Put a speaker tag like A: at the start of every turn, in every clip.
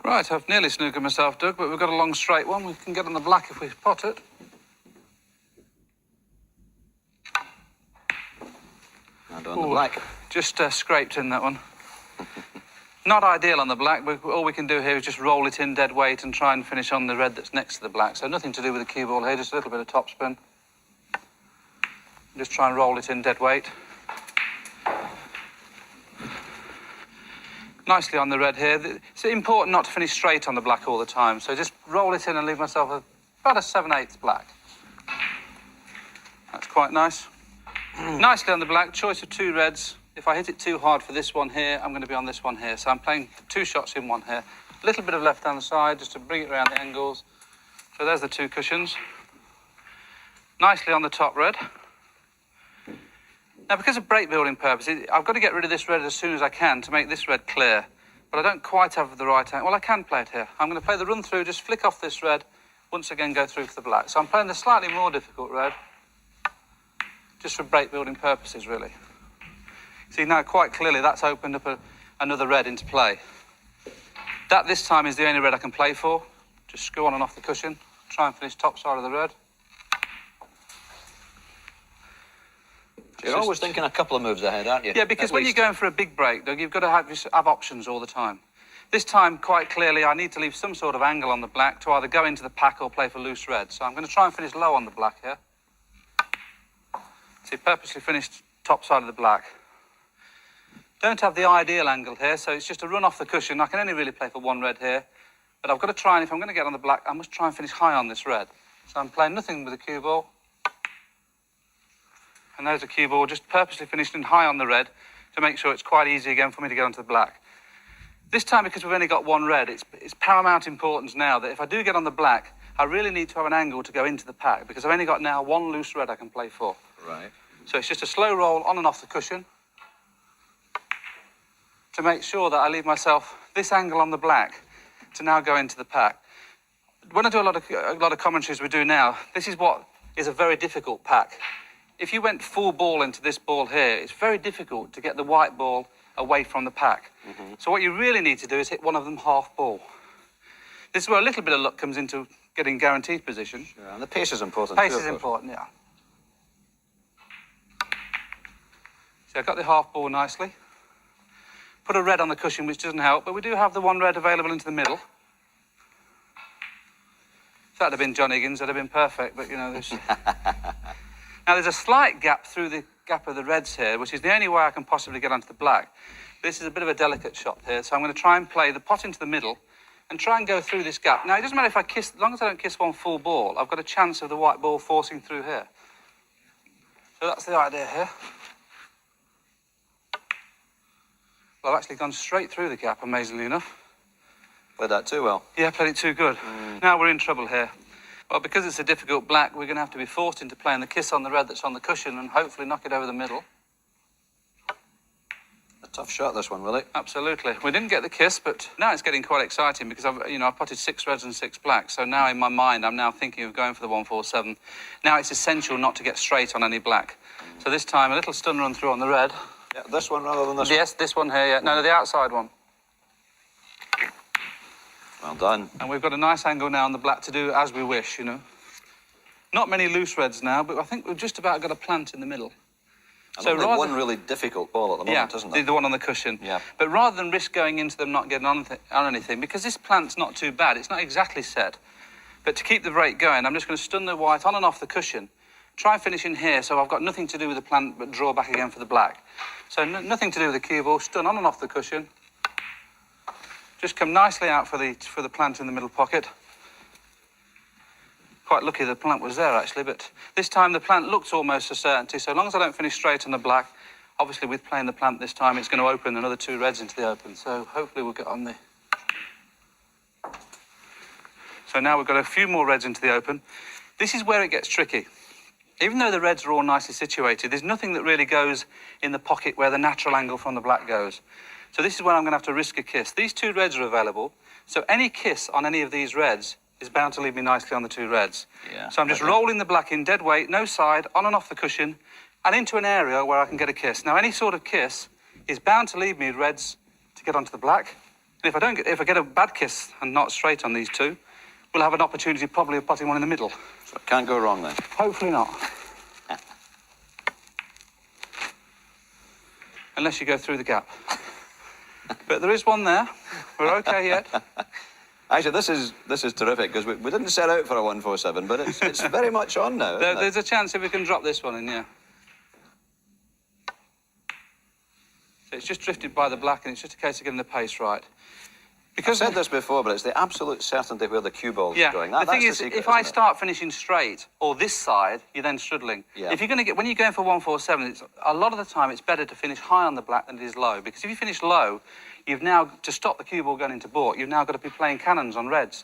A: Right, I've nearly snookered myself, Doug, but we've got a long straight one. We can get on the black if we pot it.
B: Now do on the black.
A: Just scraped in that one. Not ideal on the black, but all we can do here is just roll it in dead weight and try and finish on the red that's next to the black. So nothing to do with the cue ball here, just a little bit of topspin. Just try and roll it in dead weight. Nicely on the red here. It's important not to finish straight on the black all the time, so just roll it in and leave myself about a 7/8 black. That's quite nice. Nicely on the black, choice of 2 reds. If I hit it too hard for this one here, I'm going to be on this one here. So I'm playing 2 shots in one here. A little bit of left-hand side just to bring it around the angles. So there's the 2 cushions. Nicely on the top red. Now, because of break building purposes, I've got to get rid of this red as soon as I can to make this red clear. But I don't quite have the right angle. Well, I can play it here. I'm going to play the run through, just flick off this red, once again go through for the black. So I'm playing the slightly more difficult red, just for break building purposes, really. See, now quite clearly that's opened up another red into play. That this time is the only red I can play for. Just screw on and off the cushion, try and finish top side of the red.
B: You're always thinking a couple of moves ahead, aren't you?
A: Yeah, because when you're going for a big break, Doug, you've got to have options all the time. This time, quite clearly, I need to leave some sort of angle on the black to either go into the pack or play for loose red. So I'm going to try and finish low on the black here. See, purposely finished top side of the black. Don't have the ideal angle here, so it's just a run off the cushion. I can only really play for 1 red here. But I've got to try, and if I'm going to get on the black, I must try and finish high on this red. So I'm playing nothing with the cue ball. And there's a cue ball, just purposely finished in high on the red to make sure it's quite easy again for me to get onto the black. This time, because we've only got 1 red, it's paramount importance now that if I do get on the black, I really need to have an angle to go into the pack because I've only got now 1 loose red I can play for.
B: Right.
A: So it's just a slow roll on and off the cushion to make sure that I leave myself this angle on the black to now go into the pack. When I do a lot of commentaries we do now, this is what is a very difficult pack. If you went full ball into this ball here, it's very difficult to get the white ball away from the pack. Mm-hmm. So what you really need to do is hit one of them half ball. This is where a little bit of luck comes into getting guaranteed position.
B: Sure, and the pace is important.
A: Pace is important, yeah. So I got the half ball nicely. Put a red on the cushion, which doesn't help, but we do have the 1 red available into the middle. If that had been John Higgins, that'd have been perfect, but you know, there's... Now, there's a slight gap through the gap of the reds here, which is the only way I can possibly get onto the black. This is a bit of a delicate shot here, so I'm going to try and play the pot into the middle and try and go through this gap. Now, it doesn't matter if I kiss, as long as I don't kiss 1 full ball, I've got a chance of the white ball forcing through here. So that's the idea here. Well, I've actually gone straight through the gap, amazingly enough.
B: Played that too well.
A: Yeah, played it too good. Now we're in trouble here. Well, because it's a difficult black, we're going to have to be forced into playing the kiss on the red that's on the cushion and hopefully knock it over the middle.
B: A tough shot, this one, Willie.
A: Absolutely. We didn't get the kiss, but now it's getting quite exciting because I've potted 6 reds and 6 blacks. So now in my mind, I'm now thinking of going for the 147. Now it's essential not to get straight on any black. So this time, a little stun run through on the red.
B: Yeah, this one rather than this one?
A: Yes, this one here, yeah. No, the outside one.
B: Well done.
A: And we've got a nice angle now on the black to do as we wish, you know. Not many loose reds now, but I think we've just about got a plant in the middle.
B: So rather... 1 really difficult ball at the moment, isn't it?
A: The one on the cushion.
B: Yeah.
A: But rather than risk going into them not getting on anything, because this plant's not too bad, it's not exactly set. But to keep the break going, I'm just going to stun the white on and off the cushion. Try and finish in here, so I've got nothing to do with the plant but draw back again for the black. So nothing to do with the cue ball, stun on and off the cushion. Just come nicely out for the plant in the middle pocket. Quite lucky the plant was there, actually, but this time the plant looks almost a certainty, so long as I don't finish straight on the black, obviously with playing the plant this time, it's going to open another 2 reds into the open, so hopefully we'll get on the... So now we've got a few more reds into the open. This is where it gets tricky. Even though the reds are all nicely situated, there's nothing that really goes in the pocket where the natural angle from the black goes. So this is where I'm going to have to risk a kiss. These 2 reds are available, so any kiss on any of these reds is bound to leave me nicely on the 2 reds.
B: Yeah.
A: So I'm just rolling the black in dead weight, no side, on and off the cushion, and into an area where I can get a kiss. Now, any sort of kiss is bound to leave me reds to get onto the black. And if I get a bad kiss and not straight on these two, we'll have an opportunity probably of putting one in the middle.
B: So it can't go wrong then.
A: Hopefully not. Unless you go through the gap. But there is one there. We're okay yet.
B: Actually, this is terrific, because we didn't set out for a 147, but it's very much on now, isn't it?
A: There's a chance if we can drop this one in, yeah. So it's just drifted by the black, and it's just a case of getting the pace right.
B: Because I've said this before, but it's the absolute certainty where the cue ball is going.
A: The thing is,
B: secret,
A: if I start finishing straight, or this side, you're then struggling.
B: Yeah.
A: If you're going to when you're going for 147, a lot of the time it's better to finish high on the black than it is low, because if you finish low, you've now, to stop the cue ball going into baulk, you've now got to be playing cannons on reds.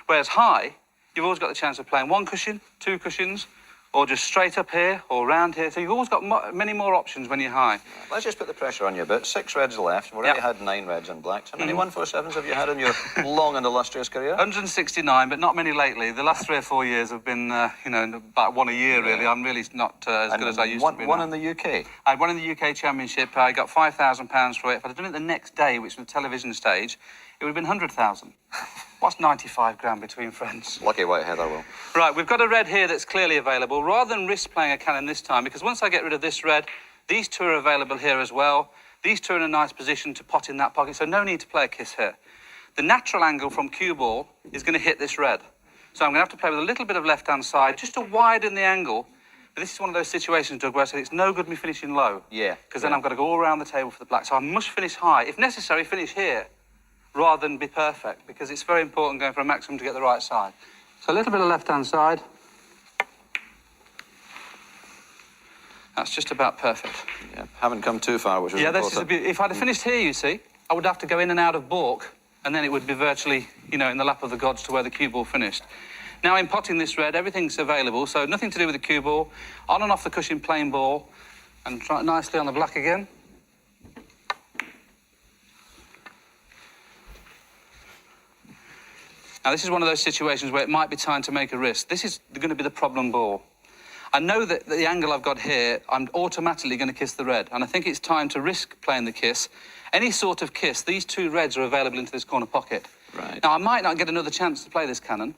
A: Whereas high, you've always got the chance of playing one cushion, two cushions, or just straight up here, or round here. So you've always got many more options when you're high.
B: Let's just put the pressure on you a bit. 6 reds left. We've already had 9 reds and blacks. How many 147s have you had in your long and illustrious career?
A: 169, but not many lately. The last 3 or 4 years have been, about one a year, really. I'm really not as good as I used to be.
B: One in the UK?
A: I won in the UK Championship. I got £5,000 for it. If I'd done it the next day, which was the television stage, it would have been 100,000. What's 95 grand between friends?
B: Lucky Whiteheather will.
A: Right, we've got a red here that's clearly available. Rather than risk playing a cannon this time, because once I get rid of this red, these two are available here as well. These two are in a nice position to pot in that pocket, so no need to play a kiss here. The natural angle from cue ball is going to hit this red. So I'm going to have to play with a little bit of left-hand side, just to widen the angle. But this is one of those situations, Doug, where I said it's no good me finishing low.
B: Yeah.
A: Because then I've got to go all around the table for the black. So I must finish high. If necessary, finish here, rather than be perfect, because it's very important going for a maximum to get the right side. So a little bit of left-hand side. That's just about perfect.
B: Yeah, haven't come too far, which is important.
A: If I'd have finished here, you see, I would have to go in and out of baulk, and then it would be virtually, in the lap of the gods to where the cue ball finished. Now, in potting this red, everything's available, so nothing to do with the cue ball. On and off the cushion, plain ball, and try it nicely on the black again. Now, this is one of those situations where it might be time to make a risk. This is going to be the problem ball. I know that the angle I've got here, I'm automatically going to kiss the red, and I think it's time to risk playing the kiss. Any sort of kiss, these 2 reds are available into this corner pocket.
B: Right.
A: Now, I might not get another chance to play this cannon.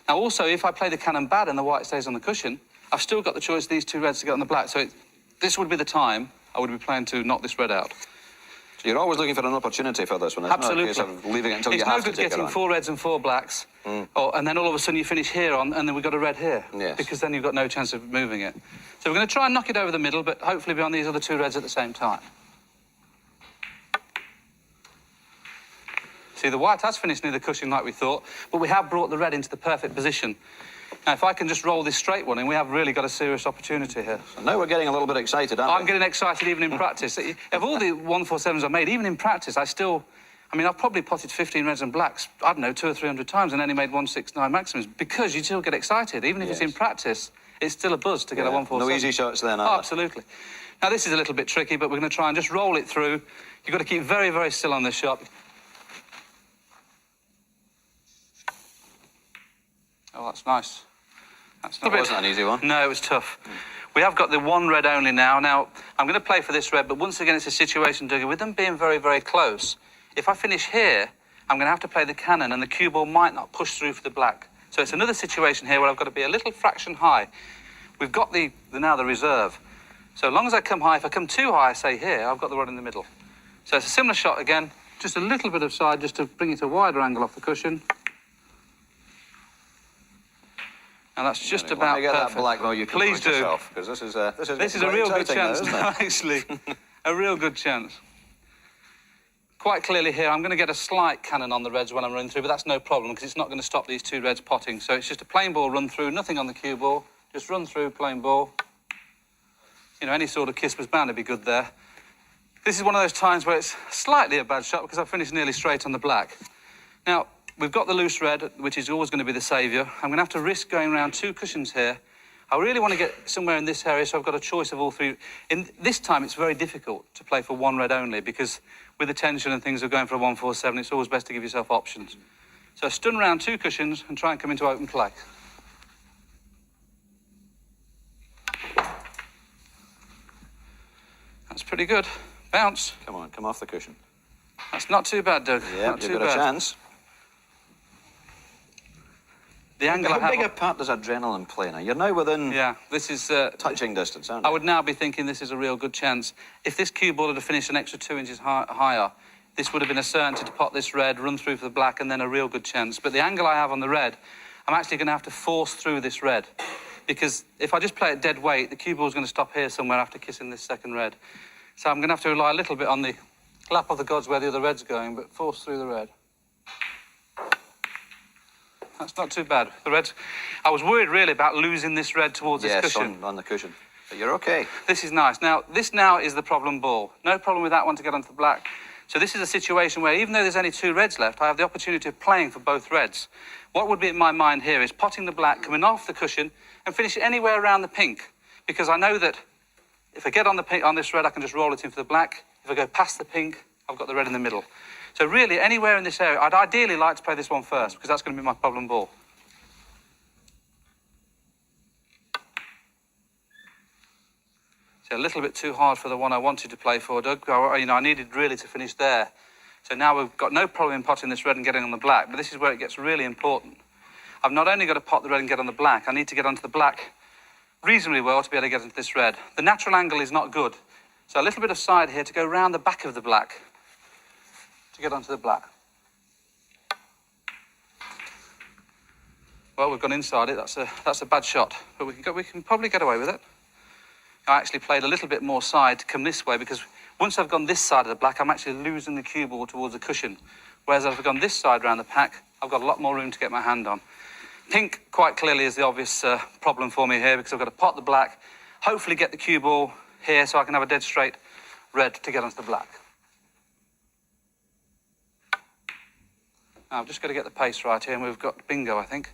A: Now, also, if I play the cannon bad and the white stays on the cushion, I've still got the choice of these 2 reds to get on the black. So this would be the time I would be playing to knock this red out.
B: So you're always looking for an opportunity for this one. It's
A: Absolutely.
B: not a case of leaving it until you have to take it on.
A: It's no good getting 4 reds and 4 blacks, and then all of a sudden you finish here on, and then we've got a red here.
B: Yes.
A: Because then you've got no chance of moving it. So we're going to try and knock it over the middle, but hopefully be on these other 2 reds at the same time. See, the white has finished near the cushion like we thought, but we have brought the red into the perfect position. Now, if I can just roll this straight one in, we have really got a serious opportunity here.
B: So now we're getting a little bit excited, aren't we?
A: I'm getting excited even in practice. Of all the 147s I've made, even in practice, I've probably potted 15 reds and blacks, I don't know, 200 or 300 times and only made 169 maximums, because you still get excited. Even if it's in practice, it's still a buzz to get a 147.
B: No easy shots then,
A: Oh, absolutely. Now, this is a little bit tricky, but we're going to try and just roll it through. You've got to keep very, very still on this shot. Oh, that's nice.
B: That wasn't an easy one.
A: No, it was tough. We have got the 1 red only now. Now, I'm going to play for this red, but once again, it's a situation, Dougie, with them being very, very close. If I finish here, I'm going to have to play the cannon, and the cue ball might not push through for the black. So it's another situation here where I've got to be a little fraction high. We've got now the reserve. So as long as I come high, if I come too high, say here, I've got the rod in the middle. So it's a similar shot again, just a little bit of side, just to bring it a wider angle off the cushion. And that's just about
B: get
A: perfect.
B: That black, though, you can
A: Please do.
B: Because this is
A: a real good chance now, actually. A real good chance. Quite clearly here, I'm going to get a slight cannon on the reds when I'm running through, but that's no problem, because it's not going to stop these 2 reds potting. So it's just a plain ball run through, nothing on the cue ball. Just run through, plain ball. Any sort of kiss was bound to be good there. This is one of those times where it's slightly a bad shot, because I finished nearly straight on the black. Now, we've got the loose red, which is always going to be the saviour. I'm going to have to risk going around 2 cushions here. I really want to get somewhere in this area, so I've got a choice of all 3. In this time, it's very difficult to play for 1 red only, because with the tension and things of going for a 147, it's always best to give yourself options. So stun around 2 cushions and try and come into open play. That's pretty good. Bounce.
B: Come on, come off the cushion.
A: That's not too bad, Doug.
B: Yeah,
A: not
B: you've
A: too
B: got
A: bad.
B: a chance.
A: The angle I
B: How
A: have...
B: big a part does adrenaline play now? You're now within
A: Yeah, this is...
B: touching distance, aren't
A: I
B: you?
A: would now be thinking this is a real good chance. If this cue ball had finished an extra 2 inches higher, this would have been a certainty to pot this red, run through for the black, and then a real good chance. But the angle I have on the red, I'm actually going to have to force through this red. Because if I just play it dead weight, the cue ball's going to stop here somewhere after kissing this second red. So I'm going to have to rely a little bit on the lap of the gods where the other red's going, but force through the red. That's not too bad. The red... I was worried, really, about losing this red towards this cushion.
B: Yes, on the cushion. But you're OK.
A: This is nice. Now, this now is the problem ball. No problem with that one to get onto the black. So this is a situation where, even though there's only 2 reds left, I have the opportunity of playing for both reds. What would be in my mind here is potting the black, coming off the cushion, and finish it anywhere around the pink. Because I know that if I get on the pink, on this red, I can just roll it in for the black. If I go past the pink, I've got the red in the middle. So really, anywhere in this area, I'd ideally like to play this one first, because that's going to be my problem ball. A little bit too hard for the one I wanted to play for, Doug. I needed really to finish there. So now we've got no problem in potting this red and getting on the black, but this is where it gets really important. I've not only got to pot the red and get on the black, I need to get onto the black reasonably well to be able to get into this red. The natural angle is not good. So a little bit of side here to go round the back of the black to get onto the black. Well, we've gone inside it. That's a bad shot, but we can probably get away with it. I actually played a little bit more side to come this way because once I've gone this side of the black, I'm actually losing the cue ball towards the cushion. Whereas if I've gone this side around the pack, I've got a lot more room to get my hand on. Pink, quite clearly, is the obvious problem for me here because I've got to pot the black, hopefully get the cue ball here so I can have a dead straight red to get onto the black. Now, I've just got to get the pace right here and we've got bingo, I think.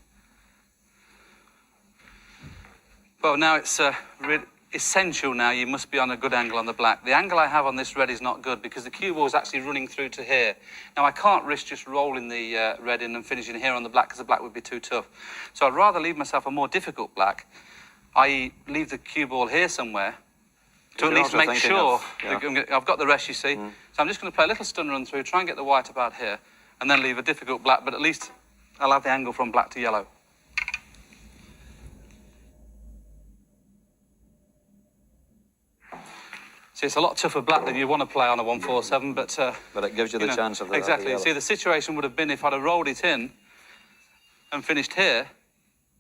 A: Well, now it's really... essential now, you must be on a good angle on the black. The angle I have on this red is not good because the cue ball is actually running through to here. Now, I can't risk just rolling the red in and finishing here on the black because the black would be too tough. So I'd rather leave myself a more difficult black, i.e. leave the cue ball here somewhere to at least make sure I've got the rest, you see. So I'm just going to play a little stun run through, try and get the white about here, and then leave a difficult black, but at least I'll have the angle from black to yellow. See, it's a lot tougher black than you want to play on a 147, but
B: it gives you the chance of the
A: exactly. See, the situation would have been if I'd have rolled it in and finished here,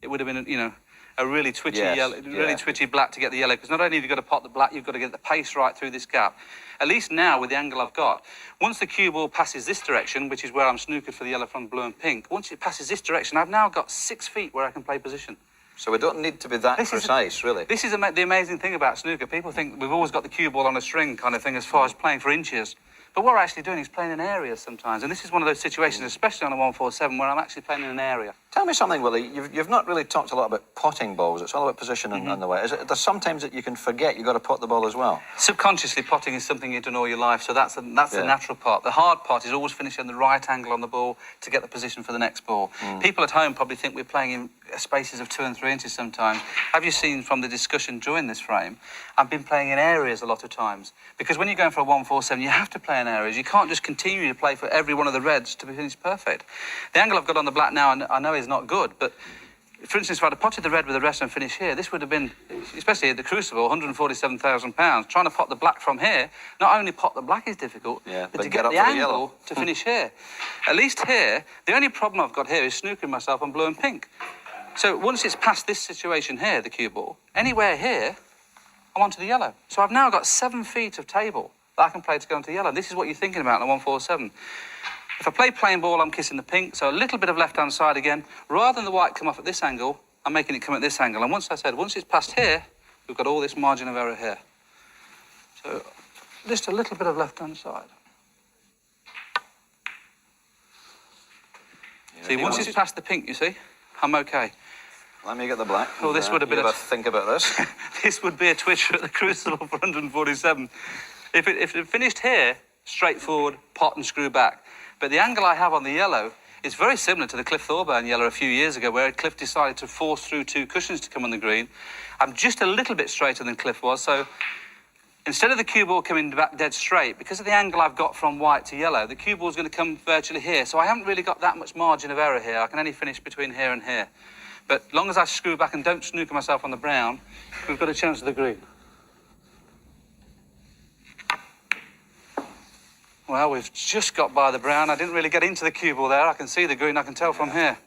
A: it would have been, a really twitchy yellow, really twitchy black to get the yellow. Because not only have you got to pot the black, you've got to get the pace right through this gap. At least now, with the angle I've got, once the cue ball passes this direction, which is where I'm snookered for the yellow from blue and pink, once it passes this direction, I've now got 6 feet where I can play position.
B: So we don't need to be that precise, really.
A: This is the amazing thing about snooker. People think we've always got the cue ball on a string kind of thing as far as playing for inches. But what we're actually doing is playing in areas sometimes. And this is one of those situations, especially on a 147, where I'm actually playing in an area.
B: Tell me something, Willie. You've not really talked a lot about potting balls. It's all about position and the way. There's sometimes that you can forget you've got to pot the ball as well.
A: Subconsciously, potting is something you've done all your life, so that's the natural part. The hard part is always finishing the right angle on the ball to get the position for the next ball. People at home probably think we're playing in spaces of 2 and 3 inches sometimes. Have you seen from the discussion during this frame, I've been playing in areas a lot of times. Because when you're going for a 147, you have to play in areas. You can't just continue to play for every one of the reds to be finished perfect. The angle I've got on the black now, I know is not good, but for instance, if I'd have potted the red with the rest and finished here, this would have been, especially at the Crucible, £147,000. Trying to pot the black from here, not only pot the black is difficult, but to get the angle to finish here. At least here, the only problem I've got here is snookering myself on blue and pink. So once it's past this situation here, the cue ball, anywhere here, I'm onto the yellow. So I've now got 7 feet of table that I can play to go into yellow. This is what you're thinking about in a 147. If I play plain ball, I'm kissing the pink, so a little bit of left-hand side again. Rather than the white come off at this angle, I'm making it come at this angle. And once it's past here, we've got all this margin of error here. So just a little bit of left-hand side. See, once it's past the pink, you see, I'm okay.
B: Let me get the black.
A: Oh, this would have been
B: a think about this.
A: This would be a twitcher at the Crucible for 147. If it finished here, straightforward, pot and screw back. But the angle I have on the yellow is very similar to the Cliff Thorburn yellow a few years ago, where Cliff decided to force through 2 cushions to come on the green. I'm just a little bit straighter than Cliff was, so Instead of the cue ball coming back dead straight, because of the angle I've got from white to yellow, the cue ball's going to come virtually here. So I haven't really got that much margin of error here. I can only finish between here and here. But as long as I screw back and don't snooker myself on the brown, we've got a chance of the green. Well, we've just got by the brown. I didn't really get into the cue ball there. I can see the green, I can tell from here.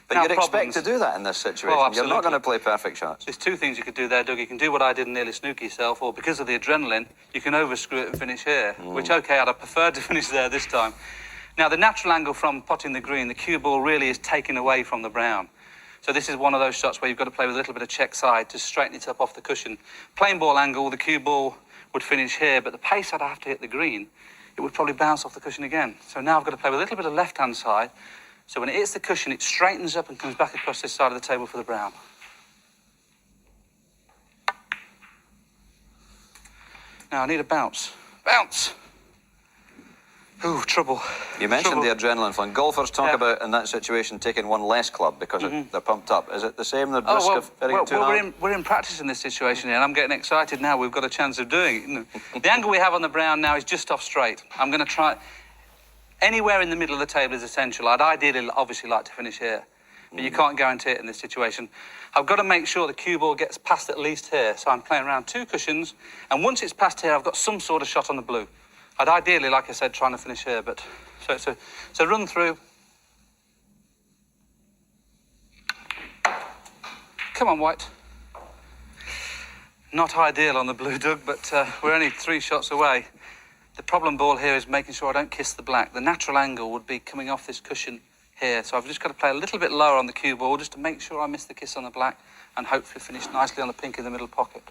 B: But
A: Now,
B: you'd
A: problems.
B: expect to do that in this situation.
A: Well,
B: You're not
A: absolutely.
B: going to play perfect shots.
A: There's two things you could do there, Doug. You can do what I did and nearly snooker yourself, or because of the adrenaline, you can overscrew it and finish here, which, okay, I'd have preferred to finish there this time. Now, the natural angle from potting the green, the cue ball really is taken away from the brown. So this is one of those shots where you've got to play with a little bit of check side to straighten it up off the cushion. Plain ball angle, the cue ball would finish here, but the pace I'd have to hit the green, it would probably bounce off the cushion again. So now I've got to play with a little bit of left-hand side. So when it hits the cushion, it straightens up and comes back across this side of the table for the brown. Now I need a bounce. Bounce! Ooh, trouble.
B: You mentioned
A: Trouble.
B: the adrenaline flowing. Golfers talk
A: Yeah.
B: about, in that situation, taking one less club because they're pumped up. Is it the same, the risk of hitting it too hard?
A: we're in practice in this situation here, and I'm getting excited now. We've got a chance of doing it. The angle we have on the brown now is just off straight. I'm going to try... Anywhere in the middle of the table is essential. I'd ideally, obviously, like to finish here, but you can't guarantee it in this situation. I've got to make sure the cue ball gets past at least here, so I'm playing around two cushions, and once it's past here, I've got some sort of shot on the blue. I'd ideally, like I said, trying to finish here, but... So run through. Come on, white. Not ideal on the blue, Doug, but we're only 3 shots away. The problem ball here is making sure I don't kiss the black. The natural angle would be coming off this cushion here, so I've just got to play a little bit lower on the cue ball just to make sure I miss the kiss on the black and hopefully finish nicely on the pink in the middle pocket.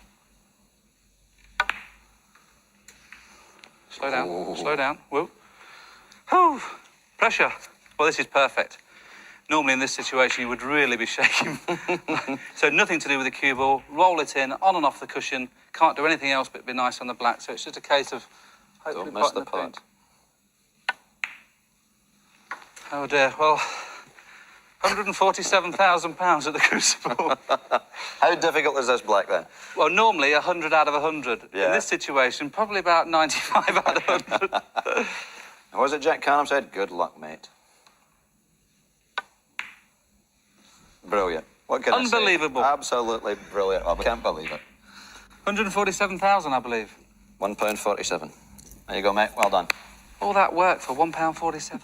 A: Slow down, slow down. Whoa. Whew. Pressure. Well, this is perfect. Normally in this situation you would really be shaking. So nothing to do with the cue ball. Roll it in, on and off the cushion. Can't do anything else but be nice on the black. So it's just a case of hopefully
B: Don't miss
A: potting
B: the
A: pink.
B: pot.
A: Oh dear, well, £147,000 at the Crucible.
B: How difficult is this black then?
A: Well, normally 100 out of 100.
B: Yeah.
A: In this situation, probably about 95 out of 100.
B: And was it Jack Canham said, good luck, mate? Brilliant. What can I say?
A: Unbelievable.
B: Absolutely brilliant. I can't believe it.
A: 147,000, I believe.
B: £1.47. There you go, mate. Well done.
A: All that work for £1.47.